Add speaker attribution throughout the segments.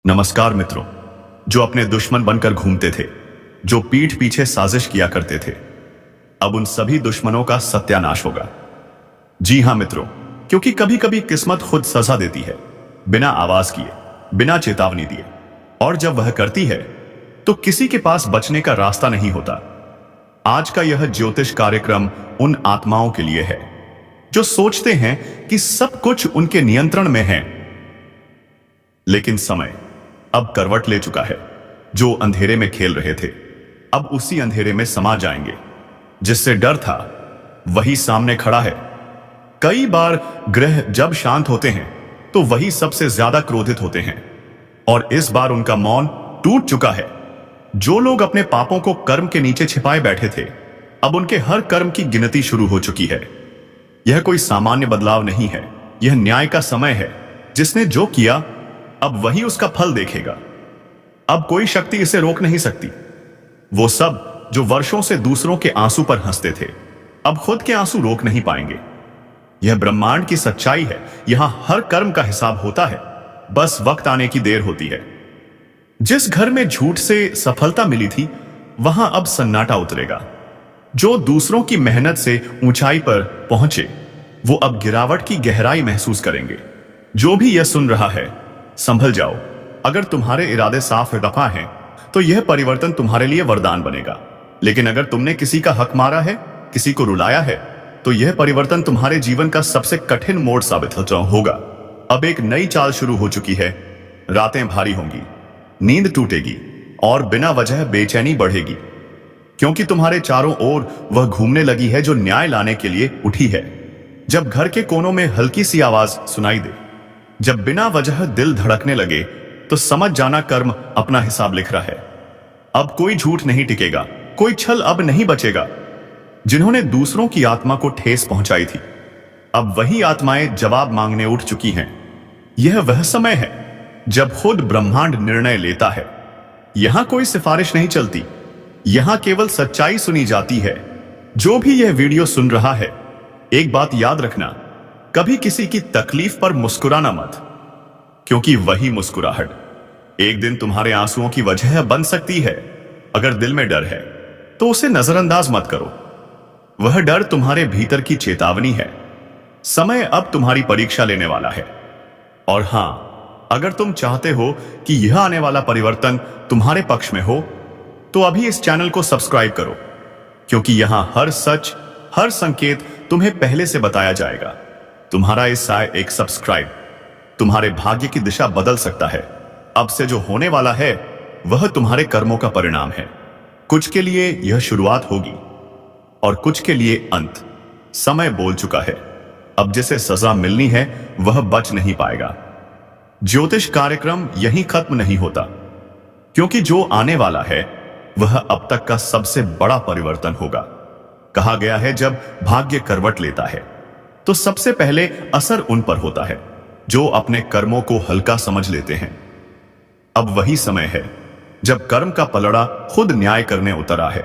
Speaker 1: नमस्कार मित्रों। जो अपने दुश्मन बनकर घूमते थे, जो पीठ पीछे साजिश किया करते थे, अब उन सभी दुश्मनों का सत्यानाश होगा। जी हां मित्रों, क्योंकि कभी कभी किस्मत खुद सजा देती है, बिना आवाज किए, बिना चेतावनी दिए। और जब वह करती है तो किसी के पास बचने का रास्ता नहीं होता। आज का यह ज्योतिष कार्यक्रम उन आत्माओं के लिए है जो सोचते हैं कि सब कुछ उनके नियंत्रण में है, लेकिन समय अब करवट ले चुका है। जो अंधेरे में खेल रहे थे, अब उसी अंधेरे में समा जाएंगे। जिससे डर था, वही सामने खड़ा है। कई बार ग्रह जब शांत होते हैं तो वही सबसे ज्यादा क्रोधित होते हैं, और इस बार उनका मौन टूट चुका है। जो लोग अपने पापों को कर्म के नीचे छिपाए बैठे थे, अब उनके हर कर्म की गिनती शुरू हो चुकी है। यह कोई सामान्य बदलाव नहीं है, यह न्याय का समय है। जिसने जो किया, अब वही उसका फल देखेगा। अब कोई शक्ति इसे रोक नहीं सकती। वो सब जो वर्षों से दूसरों के आंसू पर हंसते थे, अब खुद के आंसू रोक नहीं पाएंगे। यह ब्रह्मांड की सच्चाई है। यहां हर कर्म का हिसाब होता है, बस वक्त आने की देर होती है। जिस घर में झूठ से सफलता मिली थी, वहां अब सन्नाटा उतरेगा। जो दूसरों की मेहनत से ऊंचाई पर पहुंचे, वो अब गिरावट की गहराई महसूस करेंगे। जो भी यह सुन रहा है, संभल जाओ। अगर तुम्हारे इरादे साफ दफा हैं, तो यह परिवर्तन तुम्हारे लिए वरदान बनेगा। लेकिन अगर तुमने किसी का हक मारा है, किसी को रुलाया है, तो यह परिवर्तन तुम्हारे जीवन का सबसे कठिन मोड़ साबित होगा। अब एक नई चाल शुरू हो चुकी है। रातें भारी होंगी, नींद टूटेगी और बिना वजह बेचैनी बढ़ेगी, क्योंकि तुम्हारे चारों ओर वह घूमने लगी है जो न्याय लाने के लिए उठी है। जब घर के कोनों में हल्की सी आवाज सुनाई दे, जब बिना वजह दिल धड़कने लगे, तो समझ जाना कर्म अपना हिसाब लिख रहा है। अब कोई झूठ नहीं टिकेगा, कोई छल अब नहीं बचेगा। जिन्होंने दूसरों की आत्मा को ठेस पहुंचाई थी, अब वही आत्माएं जवाब मांगने उठ चुकी हैं। यह वह समय है जब खुद ब्रह्मांड निर्णय लेता है। यहां कोई सिफारिश नहीं चलती, यहां केवल सच्चाई सुनी जाती है। जो भी यह वीडियो सुन रहा है, एक बात याद रखना, कभी किसी की तकलीफ पर मुस्कुराना मत, क्योंकि वही मुस्कुराहट एक दिन तुम्हारे आंसुओं की वजह बन सकती है। अगर दिल में डर है, तो उसे नजरअंदाज मत करो। वह डर तुम्हारे भीतर की चेतावनी है। समय अब तुम्हारी परीक्षा लेने वाला है। और हां, अगर तुम चाहते हो कि यह आने वाला परिवर्तन तुम्हारे पक्ष में हो, तो अभी इस चैनल को सब्सक्राइब करो, क्योंकि यहां हर सच, हर संकेत तुम्हें पहले से बताया जाएगा। तुम्हारा इस एक सब्सक्राइब तुम्हारे भाग्य की दिशा बदल सकता है। अब से जो होने वाला है, वह तुम्हारे कर्मों का परिणाम है। कुछ के लिए यह शुरुआत होगी और कुछ के लिए अंत। समय बोल चुका है। अब जिसे सजा मिलनी है, वह बच नहीं पाएगा। ज्योतिष कार्यक्रम यहीं खत्म नहीं होता, क्योंकि जो आने वाला है, वह अब तक का सबसे बड़ा परिवर्तन होगा। कहा गया है, जब भाग्य करवट लेता है, तो सबसे पहले असर उन पर होता है जो अपने कर्मों को हल्का समझ लेते हैं। अब वही समय है जब कर्म का पलड़ा खुद न्याय करने उतरा है।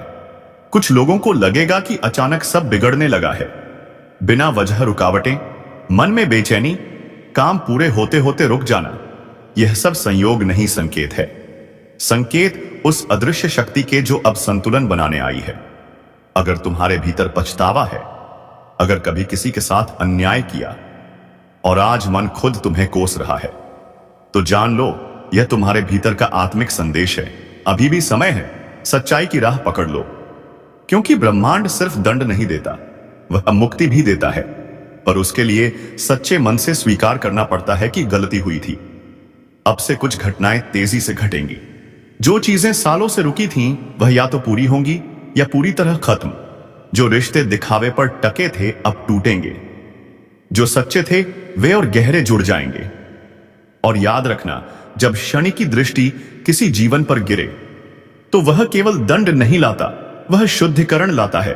Speaker 1: कुछ लोगों को लगेगा कि अचानक सब बिगड़ने लगा है। बिना वजह रुकावटें, मन में बेचैनी, काम पूरे होते होते रुक जाना, यह सब संयोग नहीं, संकेत है। संकेत उस अदृश्य शक्ति के जो अब संतुलन बनाने आई है। अगर तुम्हारे भीतर पछतावा है, अगर कभी किसी के साथ अन्याय किया और आज मन खुद तुम्हें कोस रहा है, तो जान लो, यह तुम्हारे भीतर का आत्मिक संदेश है। अभी भी समय है, सच्चाई की राह पकड़ लो, क्योंकि ब्रह्मांड सिर्फ दंड नहीं देता, वह मुक्ति भी देता है। पर उसके लिए सच्चे मन से स्वीकार करना पड़ता है कि गलती हुई थी। अब से कुछ घटनाएं तेजी से घटेंगी। जो चीजें सालों से रुकी थीं, वह या तो पूरी होंगी या पूरी तरह खत्म। जो रिश्ते दिखावे पर टके थे, अब टूटेंगे। जो सच्चे थे, वे और गहरे जुड़ जाएंगे। और याद रखना, जब शनि की दृष्टि किसी जीवन पर गिरे, तो वह केवल दंड नहीं लाता, वह शुद्धिकरण लाता है।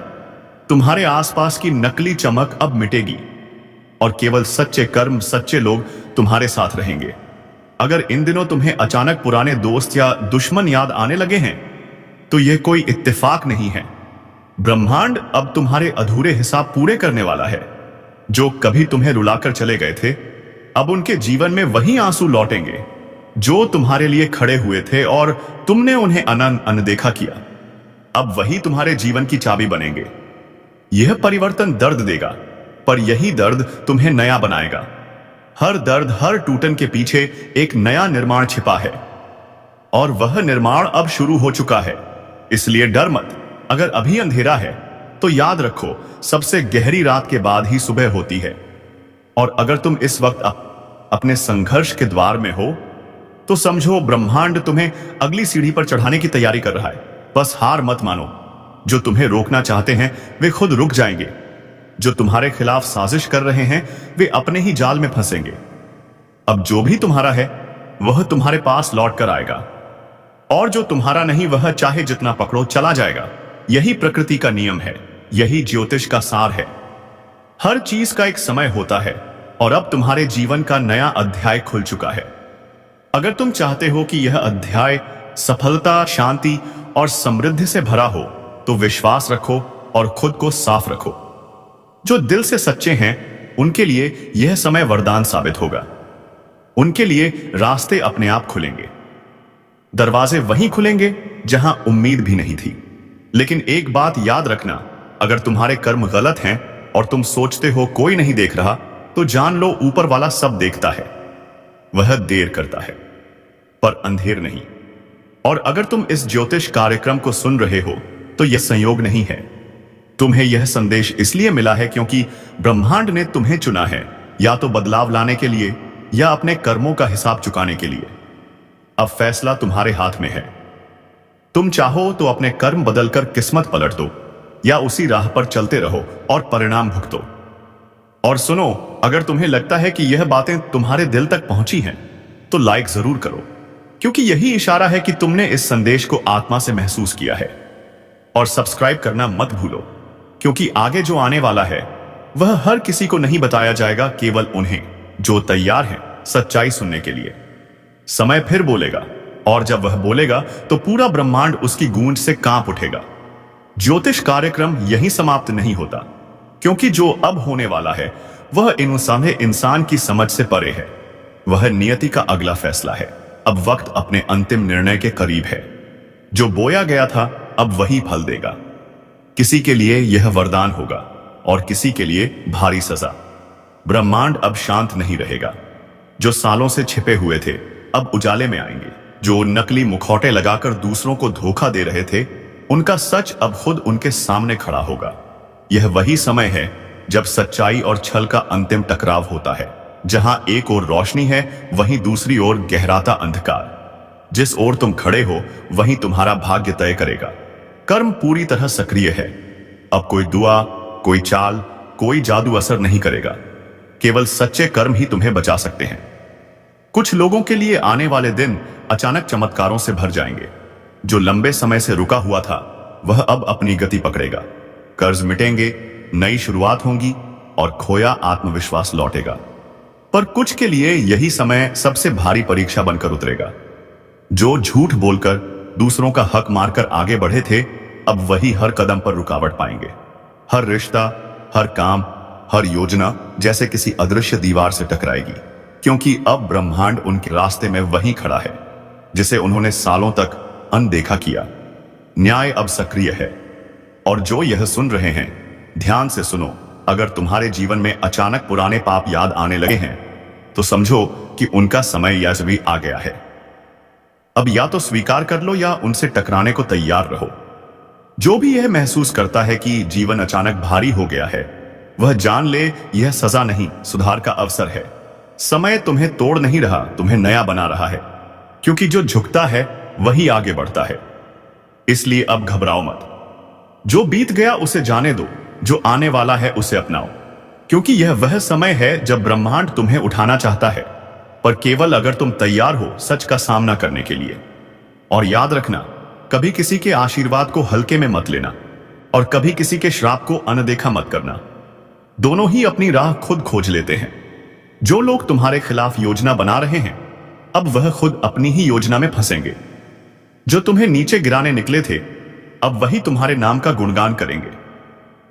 Speaker 1: तुम्हारे आसपास की नकली चमक अब मिटेगी और केवल सच्चे कर्म, सच्चे लोग तुम्हारे साथ रहेंगे। अगर इन दिनों तुम्हें अचानक पुराने दोस्त या दुश्मन याद आने लगे हैं, तो यह कोई इत्तेफाक नहीं है। ब्रह्मांड अब तुम्हारे अधूरे हिसाब पूरे करने वाला है। जो कभी तुम्हें रुलाकर चले गए थे, अब उनके जीवन में वही आंसू लौटेंगे। जो तुम्हारे लिए खड़े हुए थे और तुमने उन्हें अनदेखा किया, अब वही तुम्हारे जीवन की चाबी बनेंगे। यह परिवर्तन दर्द देगा, पर यही दर्द तुम्हें नया बनाएगा। हर दर्द, हर टूटन के पीछे एक नया निर्माण छिपा है, और वह निर्माण अब शुरू हो चुका है। इसलिए डर मत। अगर अभी अंधेरा है तो याद रखो, सबसे गहरी रात के बाद ही सुबह होती है। और अगर तुम इस वक्त अपने संघर्ष के द्वार में हो, तो समझो ब्रह्मांड तुम्हें अगली सीढ़ी पर चढ़ाने की तैयारी कर रहा है। बस हार मत मानो। जो तुम्हें रोकना चाहते हैं वे खुद रुक जाएंगे। जो तुम्हारे खिलाफ साजिश कर रहे हैं वे अपने ही जाल में फंसेंगे। अब जो भी तुम्हारा है वह तुम्हारे पास लौट कर आएगा, और जो तुम्हारा नहीं वह चाहे जितना पकड़ो चला जाएगा। यही प्रकृति का नियम है, यही ज्योतिष का सार है। हर चीज का एक समय होता है, और अब तुम्हारे जीवन का नया अध्याय खुल चुका है। अगर तुम चाहते हो कि यह अध्याय सफलता, शांति और समृद्धि से भरा हो, तो विश्वास रखो और खुद को साफ रखो। जो दिल से सच्चे हैं उनके लिए यह समय वरदान साबित होगा। उनके लिए रास्ते अपने आप खुलेंगे, दरवाजे वहीं खुलेंगे जहां उम्मीद भी नहीं थी। लेकिन एक बात याद रखना, अगर तुम्हारे कर्म गलत हैं और तुम सोचते हो कोई नहीं देख रहा, तो जान लो ऊपर वाला सब देखता है। वह देर करता है पर अंधेर नहीं। और अगर तुम इस ज्योतिष कार्यक्रम को सुन रहे हो तो यह संयोग नहीं है। तुम्हें यह संदेश इसलिए मिला है क्योंकि ब्रह्मांड ने तुम्हें चुना है, या तो बदलाव लाने के लिए या अपने कर्मों का हिसाब चुकाने के लिए। अब फैसला तुम्हारे हाथ में है। तुम चाहो तो अपने कर्म बदलकर किस्मत पलट दो, या उसी राह पर चलते रहो और परिणाम भुगतो। और सुनो, अगर तुम्हें लगता है कि यह बातें तुम्हारे दिल तक पहुंची हैं, तो लाइक जरूर करो, क्योंकि यही इशारा है कि तुमने इस संदेश को आत्मा से महसूस किया है। और सब्सक्राइब करना मत भूलो, क्योंकि आगे जो आने वाला है वह हर किसी को नहीं बताया जाएगा, केवल उन्हें जो तैयार हैं सच्चाई सुनने के लिए। समय फिर बोलेगा, और जब वह बोलेगा तो पूरा ब्रह्मांड उसकी गूंज से कांप उठेगा। ज्योतिष कार्यक्रम यहीं समाप्त नहीं होता, क्योंकि जो अब होने वाला है वह इंसान की समझ से परे है। वह नियति का अगला फैसला है। अब वक्त अपने अंतिम निर्णय के करीब है। जो बोया गया था अब वही फल देगा। किसी के लिए यह वरदान होगा और किसी के लिए भारी सजा। ब्रह्मांड अब शांत नहीं रहेगा। जो सालों से छिपे हुए थे अब उजाले में आएंगे। जो नकली मुखौटे लगाकर दूसरों को धोखा दे रहे थे, उनका सच अब खुद उनके सामने खड़ा होगा। यह वही समय है जब सच्चाई और छल का अंतिम टकराव होता है। जहां एक ओर रोशनी है वहीं दूसरी ओर गहराता अंधकार। जिस ओर तुम खड़े हो वहीं तुम्हारा भाग्य तय करेगा। कर्म पूरी तरह सक्रिय है। अब कोई दुआ, कोई चाल, कोई जादू असर नहीं करेगा। केवल सच्चे कर्म ही तुम्हें बचा सकते हैं। कुछ लोगों के लिए आने वाले दिन अचानक चमत्कारों से भर जाएंगे। जो लंबे समय से रुका हुआ था वह अब अपनी गति पकड़ेगा। कर्ज मिटेंगे, नई शुरुआत होगी और खोया आत्मविश्वास लौटेगा। पर कुछ के लिए यही समय सबसे भारी परीक्षा बनकर उतरेगा। जो झूठ बोलकर दूसरों का हक मारकर आगे बढ़े थे, अब वही हर कदम पर रुकावट पाएंगे। हर रिश्ता, हर काम, हर योजना जैसे किसी अदृश्य दीवार से टकराएगी, क्योंकि अब ब्रह्मांड उनके रास्ते में वही खड़ा है जिसे उन्होंने सालों तक अनदेखा किया। न्याय अब सक्रिय है। और जो यह सुन रहे हैं, ध्यान से सुनो। अगर तुम्हारे जीवन में अचानक पुराने पाप याद आने लगे हैं, तो समझो कि उनका समय या भी आ गया है। अब या तो स्वीकार कर लो या उनसे टकराने को तैयार रहो। जो भी यह महसूस करता है कि जीवन अचानक भारी हो गया है, वह जान ले यह सजा नहीं, सुधार का अवसर है। समय तुम्हें तोड़ नहीं रहा, तुम्हें नया बना रहा है, क्योंकि जो झुकता है वही आगे बढ़ता है। इसलिए अब घबराओ मत। जो बीत गया उसे जाने दो, जो आने वाला है उसे अपनाओ, क्योंकि यह वह समय है जब ब्रह्मांड तुम्हें उठाना चाहता है, पर केवल अगर तुम तैयार हो सच का सामना करने के लिए। और याद रखना, कभी किसी के आशीर्वाद को हल्के में मत लेना और कभी किसी के श्राप को अनदेखा मत करना। दोनों ही अपनी राह खुद खोज लेते हैं। जो लोग तुम्हारे खिलाफ योजना बना रहे हैं, अब वह खुद अपनी ही योजना में फंसेंगे। जो तुम्हें नीचे गिराने निकले थे, अब वही तुम्हारे नाम का गुणगान करेंगे।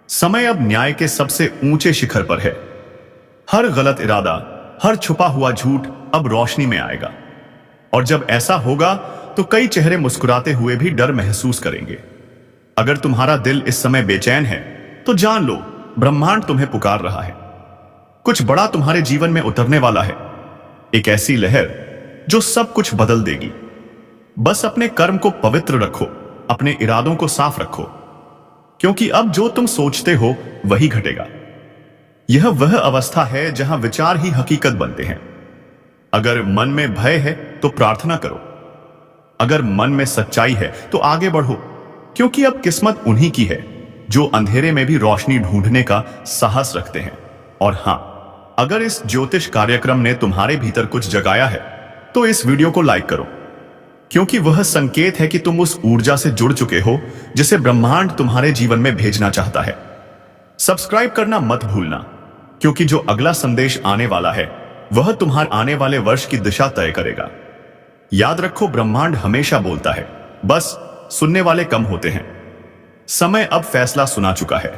Speaker 1: समय अब न्याय के सबसे ऊंचे शिखर पर है। हर गलत इरादा, हर छुपा हुआ झूठ अब रोशनी में आएगा। और जब ऐसा होगा तो कई चेहरे मुस्कुराते हुए भी डर महसूस करेंगे। अगर तुम्हारा दिल इस समय बेचैन है तो जान लो, ब्रह्मांड तुम्हें पुकार रहा है। कुछ बड़ा तुम्हारे जीवन में उतरने वाला है, एक ऐसी लहर जो सब कुछ बदल देगी। बस अपने कर्म को पवित्र रखो, अपने इरादों को साफ रखो, क्योंकि अब जो तुम सोचते हो वही घटेगा। यह वह अवस्था है जहां विचार ही हकीकत बनते हैं। अगर मन में भय है तो प्रार्थना करो, अगर मन में सच्चाई है तो आगे बढ़ो, क्योंकि अब किस्मत उन्हीं की है जो अंधेरे में भी रोशनी ढूंढने का साहस रखते हैं। और हां, अगर इस ज्योतिष कार्यक्रम ने तुम्हारे भीतर कुछ जगाया है तो इस वीडियो को लाइक करो, क्योंकि वह संकेत है कि तुम उस ऊर्जा से जुड़ चुके हो जिसे ब्रह्मांड तुम्हारे जीवन में भेजना चाहता है। सब्सक्राइब करना मत भूलना, क्योंकि जो अगला संदेश आने वाला है वह तुम्हारे आने वाले वर्ष की दिशा तय करेगा। याद रखो, ब्रह्मांड हमेशा बोलता है, बस सुनने वाले कम होते हैं। समय अब फैसला सुना चुका है।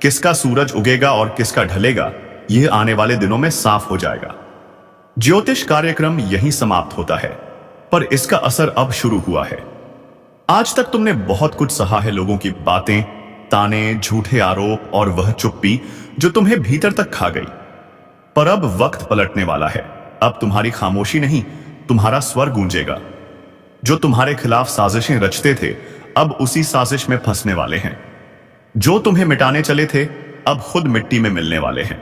Speaker 1: किसका सूरज उगेगा और किसका ढलेगा, यह आने वाले दिनों में साफ हो जाएगा। ज्योतिष कार्यक्रम यहीं समाप्त होता है, पर इसका असर अब शुरू हुआ है। आज तक तुमने बहुत कुछ सहा है, लोगों की बातें, ताने, झूठे आरोप और वह चुप्पी जो तुम्हें भीतर तक खा गई। पर अब वक्त पलटने वाला है। अब तुम्हारी खामोशी नहीं, तुम्हारा स्वर गूंजेगा। जो तुम्हारे खिलाफ साजिशें रचते थे अब उसी साजिश में फंसने वाले हैं। जो तुम्हें मिटाने चले थे अब खुद मिट्टी में मिलने वाले हैं।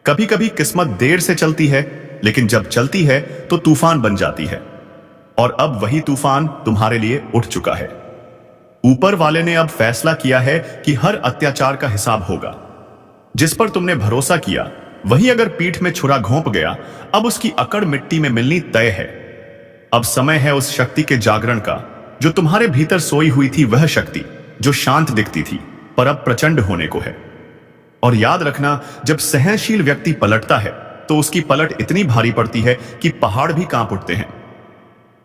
Speaker 1: कभी कभी किस्मत देर से चलती है, लेकिन जब चलती है तो तूफान बन जाती है। और अब वही तूफान तुम्हारे लिए उठ चुका है। ऊपर वाले ने अब फैसला किया है कि हर अत्याचार का हिसाब होगा। जिस पर तुमने भरोसा किया वही अगर पीठ में छुरा घोंप गया, अब उसकी अकड़ मिट्टी में मिलनी तय है। अब समय है उस शक्ति के जागरण का जो तुम्हारे भीतर सोई हुई थी, वह शक्ति जो शांत दिखती थी पर अब प्रचंड होने को है। और याद रखना, जब सहनशील व्यक्ति पलटता है तो उसकी पलट इतनी भारी पड़ती है कि पहाड़ भी कांप उठते हैं।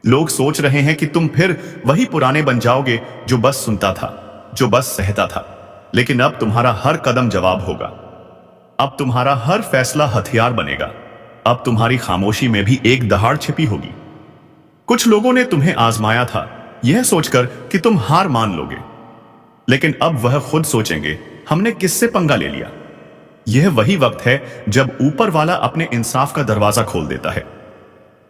Speaker 1: लोग सोच रहे हैं कि तुम फिर वही पुराने बन जाओगे जो बस सुनता था, जो बस सहता था, लेकिन अब तुम्हारा हर कदम जवाब होगा। अब तुम्हारा हर फैसला हथियार बनेगा। अब तुम्हारी खामोशी में भी एक दहाड़ छिपी होगी। कुछ लोगों ने तुम्हें आजमाया था यह सोचकर कि तुम हार मान लोगे, लेकिन अब वह खुद सोचेंगे, हमने किससे पंगा ले लिया। यह वही वक्त है जब ऊपर वाला अपने इंसाफ का दरवाजा खोल देता है,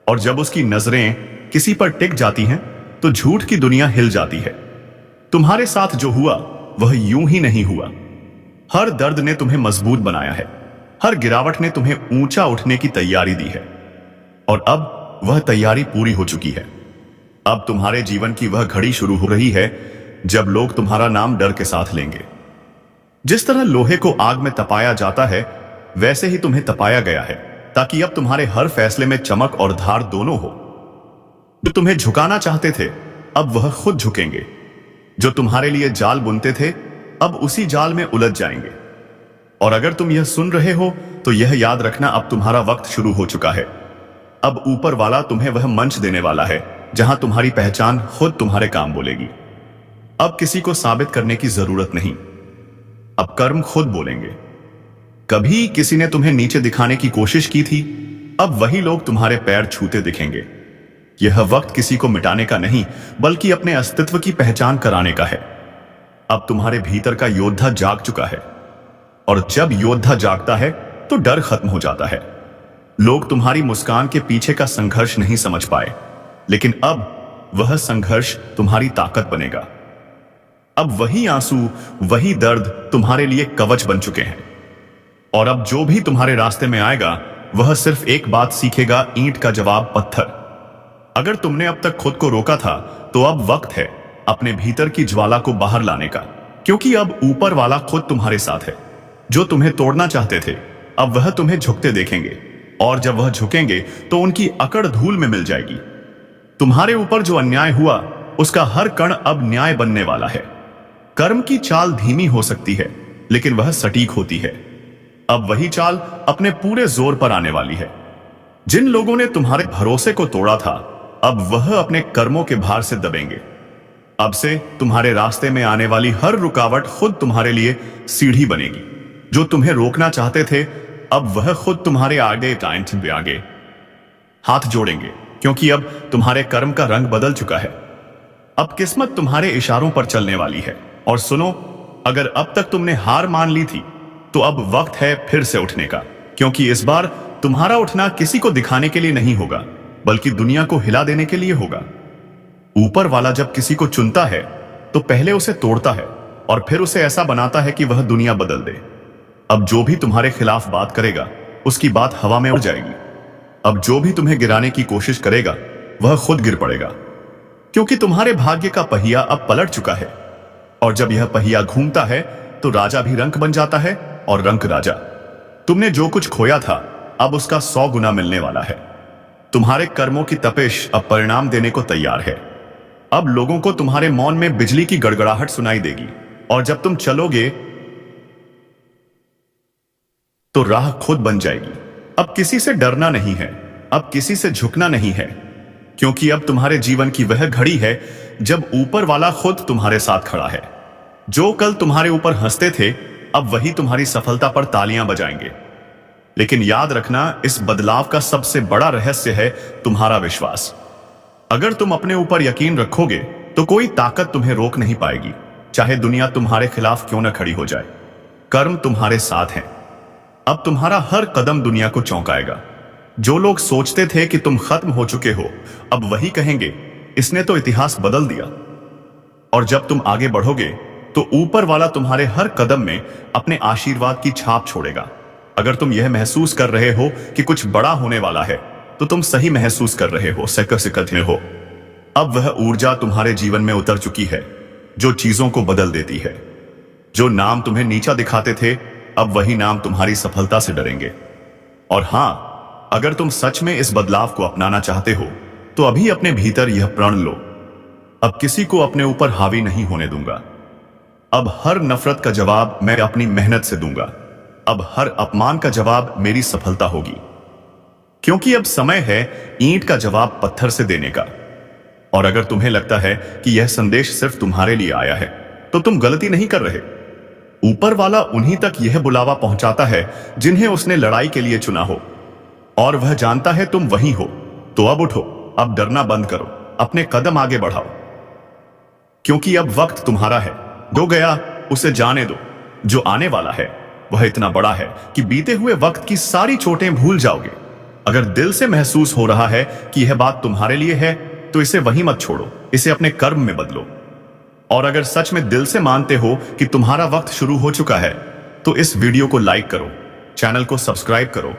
Speaker 1: और जब उसकी नजरें किसी पर टिक जाती हैं तो झूठ की दुनिया हिल जाती है। तुम्हारे साथ जो हुआ वह यूं ही नहीं हुआ। हर दर्द ने तुम्हें मजबूत बनाया है, हर गिरावट ने तुम्हें ऊंचा उठने की तैयारी दी है, और अब वह तैयारी पूरी हो चुकी है। अब तुम्हारे जीवन की वह घड़ी शुरू हो रही है जब लोग तुम्हारा नाम डर के साथ लेंगे। जिस तरह लोहे को आग में तपाया जाता है वैसे ही तुम्हें तपाया गया है, ताकि अब तुम्हारे हर फैसले में चमक और धार दोनों हो। जो तुम्हें झुकाना चाहते थे अब वह खुद झुकेंगे। जो तुम्हारे लिए जाल बुनते थे अब उसी जाल में उलझ जाएंगे। और अगर तुम यह सुन रहे हो तो यह याद रखना, अब तुम्हारा वक्त शुरू हो चुका है। अब ऊपर वाला तुम्हें वह मंच देने वाला है जहां तुम्हारी पहचान खुद तुम्हारे काम बोलेगी। अब किसी को साबित करने की जरूरत नहीं, अब कर्म खुद बोलेंगे। कभी किसी ने तुम्हें नीचे दिखाने की कोशिश की थी, अब वही लोग तुम्हारे पैर छूते दिखेंगे। यह वक्त किसी को मिटाने का नहीं, बल्कि अपने अस्तित्व की पहचान कराने का है। अब तुम्हारे भीतर का योद्धा जाग चुका है, और जब योद्धा जागता है तो डर खत्म हो जाता है। लोग तुम्हारी मुस्कान के पीछे का संघर्ष नहीं समझ पाए, लेकिन अब वह संघर्ष तुम्हारी ताकत बनेगा। अब वही आंसू, वही दर्द तुम्हारे लिए कवच बन चुके हैं। और अब जो भी तुम्हारे रास्ते में आएगा वह सिर्फ एक बात सीखेगा, ईंट का जवाब पत्थर। अगर तुमने अब तक खुद को रोका था तो अब वक्त है अपने भीतर की ज्वाला को बाहर लाने का, क्योंकि अब ऊपर वाला खुद तुम्हारे साथ है। जो तुम्हें तोड़ना चाहते थे अब वह तुम्हें झुकते देखेंगे, और जब वह झुकेंगे तो उनकी अकड़ धूल में मिल जाएगी। तुम्हारे ऊपर जो अन्याय हुआ उसका हर कण अब न्याय बनने वाला है। कर्म की चाल धीमी हो सकती है, लेकिन वह सटीक होती है। अब वही चाल अपने पूरे जोर पर आने वाली है। जिन लोगों ने तुम्हारे भरोसे को तोड़ा था अब वह अपने कर्मों के भार से दबेंगे। अब से तुम्हारे रास्ते में आने वाली हर रुकावट खुद तुम्हारे लिए सीढ़ी बनेगी। जो तुम्हें रोकना चाहते थे अब वह खुद तुम्हारे आगे टाइम पे आगे हाथ जोड़ेंगे। क्योंकि अब तुम्हारे कर्म का रंग बदल चुका है। अब किस्मत तुम्हारे इशारों पर चलने वाली है। और सुनो, अगर अब तक तुमने हार मान ली थी तो अब वक्त है फिर से उठने का, क्योंकि इस बार तुम्हारा उठना किसी को दिखाने के लिए नहीं होगा, बल्कि दुनिया को हिला देने के लिए होगा। ऊपर वाला जब किसी को चुनता है तो पहले उसे तोड़ता है और फिर उसे ऐसा बनाता है कि वह दुनिया बदल दे। अब जो भी तुम्हारे खिलाफ बात करेगा उसकी बात हवा में उड़ जाएगी। अब जो भी तुम्हें गिराने की कोशिश करेगा वह खुद गिर पड़ेगा, क्योंकि तुम्हारे भाग्य का पहिया अब पलट चुका है। और जब यह पहिया घूमता है तो राजा भी रंक बन जाता है और रंक राजा। तुमने जो कुछ खोया था अब उसका 100 गुना मिलने वाला है। तुम्हारे कर्मों की तपिश अब परिणाम देने को तैयार है। अब लोगों को तुम्हारे मौन में बिजली की गड़गड़ाहट सुनाई देगी, और जब तुम चलोगे तो राह खुद बन जाएगी। अब किसी से डरना नहीं है, अब किसी से झुकना नहीं है, क्योंकि अब तुम्हारे जीवन की वह घड़ी है जब ऊपर वाला खुद तुम्हारे साथ खड़ा है। जो कल तुम्हारे ऊपर हंसते थे अब वही तुम्हारी सफलता पर तालियां बजाएंगे। लेकिन याद रखना, इस बदलाव का सबसे बड़ा रहस्य है तुम्हारा विश्वास। अगर तुम अपने ऊपर यकीन रखोगे तो कोई ताकत तुम्हें रोक नहीं पाएगी, चाहे दुनिया तुम्हारे खिलाफ क्यों न खड़ी हो जाए। कर्म तुम्हारे साथ हैं। अब तुम्हारा हर कदम दुनिया को चौंकाएगा। जो लोग सोचते थे कि तुम खत्म हो चुके हो अब वही कहेंगे, इसने तो इतिहास बदल दिया। और जब तुम आगे बढ़ोगे तो ऊपर वाला तुम्हारे हर कदम में अपने आशीर्वाद की छाप छोड़ेगा। अगर तुम यह महसूस कर रहे हो कि कुछ बड़ा होने वाला है तो तुम सही महसूस कर रहे हो, सकत में हो। अब वह ऊर्जा तुम्हारे जीवन में उतर चुकी है जो चीजों को बदल देती है। जो नाम तुम्हें नीचा दिखाते थे अब वही नाम तुम्हारी सफलता से डरेंगे। और हां, अगर तुम सच में इस बदलाव को अपनाना चाहते हो तो अभी अपने भीतर यह प्रण लो, अब किसी को अपने ऊपर हावी नहीं होने दूंगा। अब हर नफरत का जवाब मैं अपनी मेहनत से दूंगा। अब हर अपमान का जवाब मेरी सफलता होगी, क्योंकि अब समय है ईंट का जवाब पत्थर से देने का। और अगर तुम्हें लगता है कि यह संदेश सिर्फ तुम्हारे लिए आया है तो तुम गलती नहीं कर रहे। ऊपर वाला उन्हीं तक यह बुलावा पहुंचाता है जिन्हें उसने लड़ाई के लिए चुना हो, और वह जानता है तुम वही हो। तो अब उठो, अब डरना बंद करो, अपने कदम आगे बढ़ाओ, क्योंकि अब वक्त तुम्हारा है। जो गया उसे जाने दो, जो आने वाला है वह इतना बड़ा है कि बीते हुए वक्त की सारी चोटें भूल जाओगे। अगर दिल से महसूस हो रहा है कि यह बात तुम्हारे लिए है तो इसे वहीं मत छोड़ो, इसे अपने कर्म में बदलो। और अगर सच में दिल से मानते हो कि तुम्हारा वक्त शुरू हो चुका है तो इस वीडियो को लाइक करो, चैनल को सब्सक्राइब करो,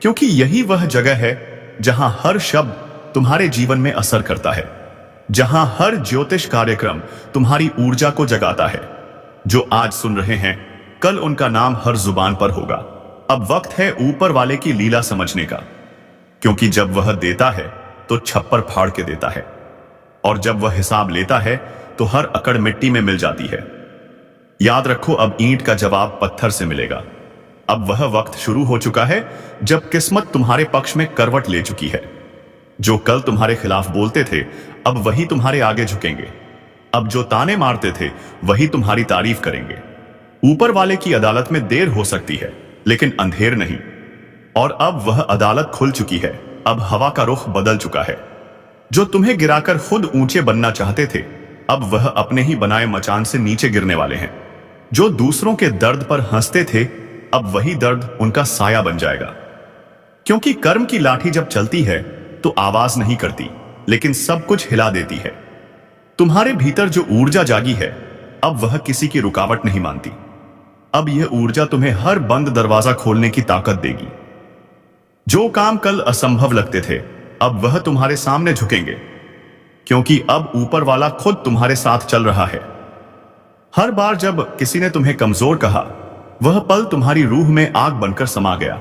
Speaker 1: क्योंकि यही वह जगह है जहां हर शब्द तुम्हारे जीवन में असर करता है, जहां हर ज्योतिष कार्यक्रम तुम्हारी ऊर्जा को जगाता है। जो आज सुन रहे हैं कल उनका नाम हर जुबान पर होगा। अब वक्त है ऊपर वाले की लीला समझने का, क्योंकि जब वह देता है तो छप्पर फाड़ के देता है, और जब वह हिसाब लेता है तो हर अकड़ मिट्टी में मिल जाती है। याद रखो, अब ईंट का जवाब पत्थर से मिलेगा। अब वह वक्त शुरू हो चुका है जब किस्मत तुम्हारे पक्ष में करवट ले चुकी है। जो कल तुम्हारे खिलाफ बोलते थे अब वही तुम्हारे आगे झुकेंगे। अब जो ताने मारते थे वही तुम्हारी तारीफ करेंगे। ऊपर वाले की अदालत में देर हो सकती है लेकिन अंधेर नहीं। और अब वह अदालत खुल चुकी है। अब हवा का रुख बदल चुका है। जो तुम्हें गिराकर खुद ऊंचे बनना चाहते थे अब वह अपने ही बनाए मचान से नीचे गिरने वाले हैं। जो दूसरों के दर्द पर हंसते थे अब वही दर्द उनका साया बन जाएगा, क्योंकि कर्म की लाठी जब चलती है तो आवाज नहीं करती लेकिन सब कुछ हिला देती है। तुम्हारे भीतर जो ऊर्जा जागी है अब वह किसी की रुकावट नहीं मानती। अब यह ऊर्जा तुम्हें हर बंद दरवाजा खोलने की ताकत देगी। जो काम कल असंभव लगते थे अब वह तुम्हारे सामने झुकेंगे, क्योंकि अब ऊपर वाला खुद तुम्हारे साथ चल रहा है। हर बार जब किसी ने तुम्हें कमजोर कहा वह पल तुम्हारी रूह में आग बनकर समा गया,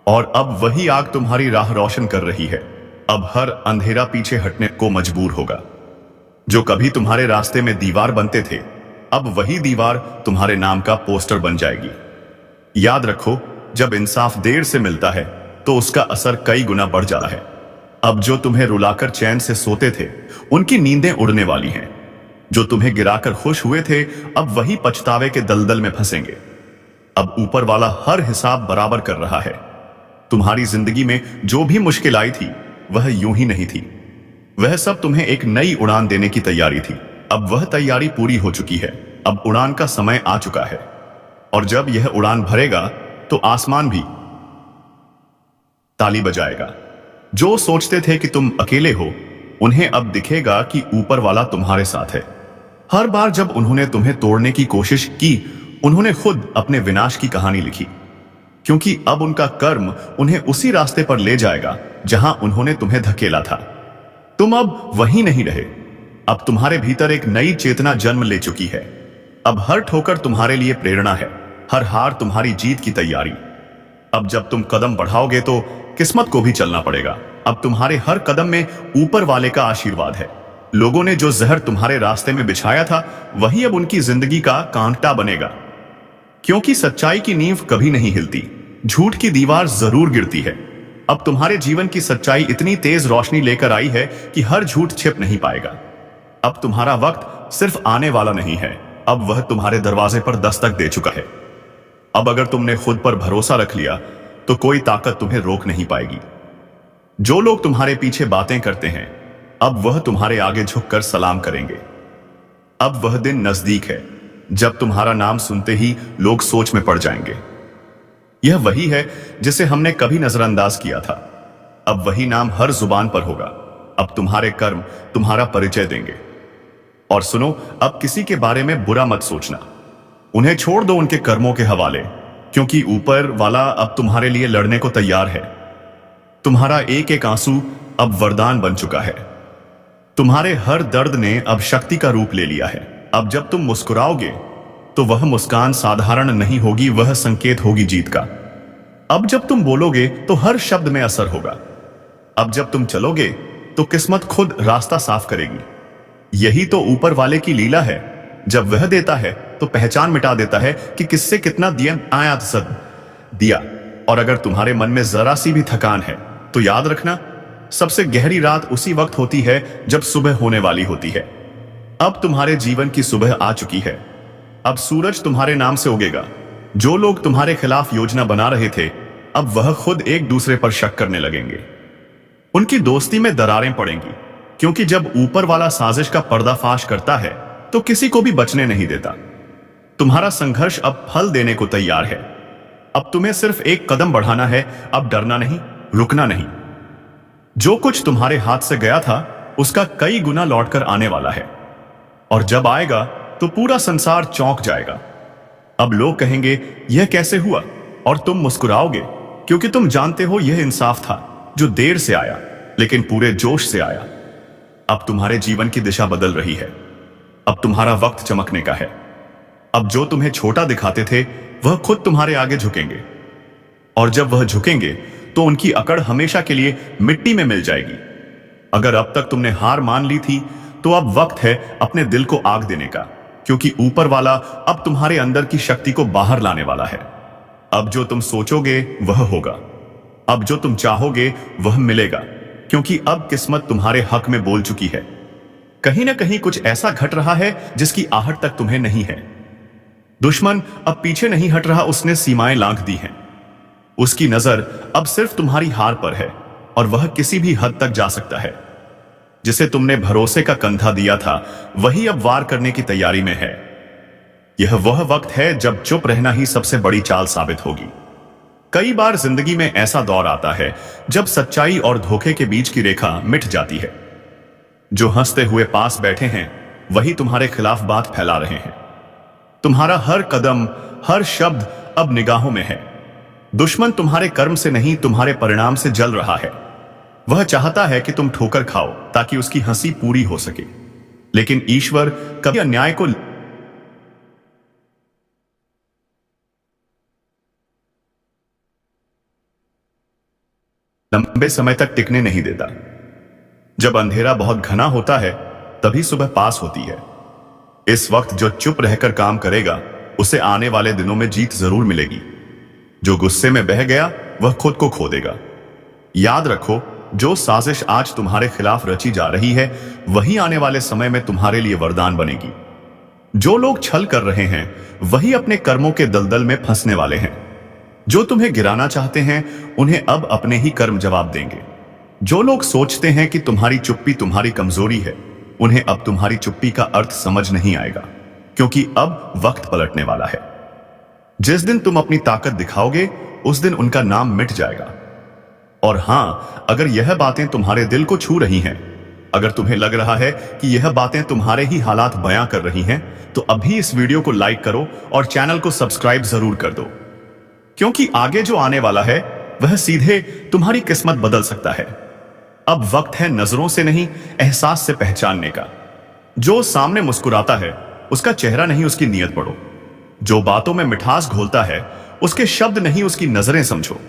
Speaker 1: और अब वही आग तुम्हारी राह रोशन कर रही है। अब हर अंधेरा पीछे हटने को मजबूर होगा। जो कभी तुम्हारे रास्ते में दीवार बनते थे अब वही दीवार तुम्हारे नाम का पोस्टर बन जाएगी। याद रखो, जब इंसाफ देर से मिलता है तो उसका असर कई गुना बढ़ जाता है। अब जो तुम्हें रुलाकर चैन से सोते थे उनकी नींदें उड़ने वाली हैं। जो तुम्हें गिराकर खुश हुए थे अब वही पछतावे के दलदल में फंसेंगे। अब ऊपर वाला हर हिसाब बराबर कर रहा है। तुम्हारी जिंदगी में जो भी मुश्किल आई थी वह यूं ही नहीं थी। वह सब तुम्हें एक नई उड़ान देने की तैयारी थी। अब वह तैयारी पूरी हो चुकी है। अब उड़ान का समय आ चुका है। और जब यह उड़ान भरेगा तो आसमान भी ताली बजाएगा। जो सोचते थे कि तुम अकेले हो, उन्हें अब दिखेगा कि ऊपर वाला तुम्हारे साथ है। हर बार जब उन्होंने तुम्हें तोड़ने की कोशिश की, उन्होंने खुद अपने विनाश की कहानी लिखी, क्योंकि अब उनका कर्म उन्हें उसी रास्ते पर ले जाएगा जहां उन्होंने तुम्हें धकेला था। तुम अब वहीं नहीं रहे। अब तुम्हारे भीतर एक नई चेतना जन्म ले चुकी है। अब हर ठोकर तुम्हारे लिए प्रेरणा है, हर हार तुम्हारी जीत की तैयारी। अब जब तुम कदम बढ़ाओगे तो किस्मत को भी चलना पड़ेगा। अब तुम्हारे हर कदम में ऊपर वाले का आशीर्वाद है। लोगों ने जो जहर तुम्हारे रास्ते में बिछाया था, वही अब उनकी जिंदगी का कांटा बनेगा। क्योंकि सच्चाई की नींव कभी नहीं हिलती, झूठ की दीवार जरूर गिरती है। अब तुम्हारे जीवन की सच्चाई इतनी तेज रोशनी लेकर आई है कि हर झूठ छिप नहीं पाएगा। अब तुम्हारा वक्त सिर्फ आने वाला नहीं है, अब वह तुम्हारे दरवाजे पर दस्तक दे चुका है। अब अगर तुमने खुद पर भरोसा रख लिया तो कोई ताकत तुम्हें रोक नहीं पाएगी। जो लोग तुम्हारे पीछे बातें करते हैं, अब वह तुम्हारे आगे झुककर सलाम करेंगे। अब वह दिन नजदीक है जब तुम्हारा नाम सुनते ही लोग सोच में पड़ जाएंगे। यह वही है जिसे हमने कभी नजरअंदाज किया था। अब वही नाम हर जुबान पर होगा। अब तुम्हारे कर्म तुम्हारा परिचय देंगे। और सुनो, अब किसी के बारे में बुरा मत सोचना। उन्हें छोड़ दो उनके कर्मों के हवाले, क्योंकि ऊपर वाला अब तुम्हारे लिए लड़ने को तैयार है। तुम्हारा एक एक आंसू अब वरदान बन चुका है। तुम्हारे हर दर्द ने अब शक्ति का रूप ले लिया है। अब जब तुम मुस्कुराओगे तो वह मुस्कान साधारण नहीं होगी, वह संकेत होगी जीत का। अब जब तुम बोलोगे तो हर शब्द में असर होगा। अब जब तुम चलोगे तो किस्मत खुद रास्ता साफ करेगी। यही तो ऊपर वाले की लीला है। जब वह देता है तो पहचान मिटा देता है कि किससे कितना दिया आया सद दिया। और अगर तुम्हारे मन में जरा सी भी थकान है तो याद रखना, सबसे गहरी रात उसी वक्त होती है जब सुबह होने वाली होती है। अब तुम्हारे जीवन की सुबह आ चुकी है। अब सूरज तुम्हारे नाम से उगेगा। जो लोग तुम्हारे खिलाफ योजना बना रहे थे, अब वह खुद एक दूसरे पर शक करने लगेंगे। उनकी दोस्ती में दरारें पड़ेंगी, क्योंकि जब ऊपर वाला साजिश का पर्दाफाश करता है तो किसी को भी बचने नहीं देता। तुम्हारा संघर्ष अब फल देने को तैयार है। अब तुम्हें सिर्फ एक कदम बढ़ाना है। अब डरना नहीं, रुकना नहीं। जो कुछ तुम्हारे हाथ से गया था उसका कई गुना लौटकर आने वाला है। और जब आएगा तो पूरा संसार चौंक जाएगा। अब लोग कहेंगे यह कैसे हुआ, और तुम मुस्कुराओगे, क्योंकि तुम जानते हो यह इंसाफ था जो देर से आया लेकिन पूरे जोश से आया। अब तुम्हारे जीवन की दिशा बदल रही है। अब तुम्हारा वक्त चमकने का है। अब जो तुम्हें छोटा दिखाते थे वह खुद तुम्हारे आगे झुकेंगे। और जब वह झुकेंगे तो उनकी अकड़ हमेशा के लिए मिट्टी में मिल जाएगी। अगर अब तक तुमने हार मान ली थी तो अब वक्त है अपने दिल को आग देने का, क्योंकि ऊपर वाला अब तुम्हारे अंदर की शक्ति को बाहर लाने वाला है। अब जो तुम सोचोगे वह होगा। अब जो तुम चाहोगे वह मिलेगा, क्योंकि अब किस्मत तुम्हारे हक में बोल चुकी है। कहीं ना कहीं कुछ ऐसा घट रहा है जिसकी आहट तक तुम्हें नहीं है। दुश्मन अब पीछे नहीं हट रहा, उसने सीमाएं लांघ दी हैं। उसकी नजर अब सिर्फ तुम्हारी हार पर है, और वह किसी भी हद तक जा सकता है। जिसे तुमने भरोसे का कंधा दिया था वही अब वार करने की तैयारी में है। यह वह वक्त है जब चुप रहना ही सबसे बड़ी चाल साबित होगी। कई बार जिंदगी में ऐसा दौर आता है जब सच्चाई और धोखे के बीच की रेखा मिट जाती है। जो हंसते हुए पास बैठे हैं वही तुम्हारे खिलाफ बात फैला रहे हैं। तुम्हारा हर कदम, हर शब्द अब निगाहों में है। दुश्मन तुम्हारे कर्म से नहीं, तुम्हारे परिणाम से जल रहा है। वह चाहता है कि तुम ठोकर खाओ ताकि उसकी हंसी पूरी हो सके, लेकिन ईश्वर कभी अन्याय को लंबे समय तक टिकने नहीं देता। जब अंधेरा बहुत घना होता है तभी सुबह पास होती है। इस वक्त जो चुप रहकर काम करेगा उसे आने वाले दिनों में जीत जरूर मिलेगी। जो गुस्से में बह गया वह खुद को खो देगा। याद रखो, जो साजिश आज तुम्हारे खिलाफ रची जा रही है वही आने वाले समय में तुम्हारे लिए वरदान बनेगी। जो लोग छल कर रहे हैं वही अपने कर्मों के दलदल में फंसने वाले हैं। जो तुम्हें गिराना चाहते हैं उन्हें अब अपने ही कर्म जवाब देंगे। जो लोग सोचते हैं कि तुम्हारी चुप्पी तुम्हारी कमजोरी है, उन्हें अब तुम्हारी चुप्पी का अर्थ समझ नहीं आएगा, क्योंकि अब वक्त पलटने वाला है। जिस दिन तुम अपनी ताकत दिखाओगे, उस दिन उनका नाम मिट जाएगा। और हां, अगर यह बातें तुम्हारे दिल को छू रही हैं, अगर तुम्हें लग रहा है कि यह बातें तुम्हारे ही हालात बयां कर रही हैं, तो अभी इस वीडियो को लाइक करो और चैनल को सब्सक्राइब जरूर कर दो, क्योंकि आगे जो आने वाला है वह सीधे तुम्हारी किस्मत बदल सकता है। अब वक्त है नजरों से नहीं, एहसास से पहचानने का। जो सामने मुस्कुराता है, उसका चेहरा नहीं, उसकी नीयत पढ़ो। जो बातों में मिठास घोलता है, उसके शब्द नहीं, उसकी नजरें समझो।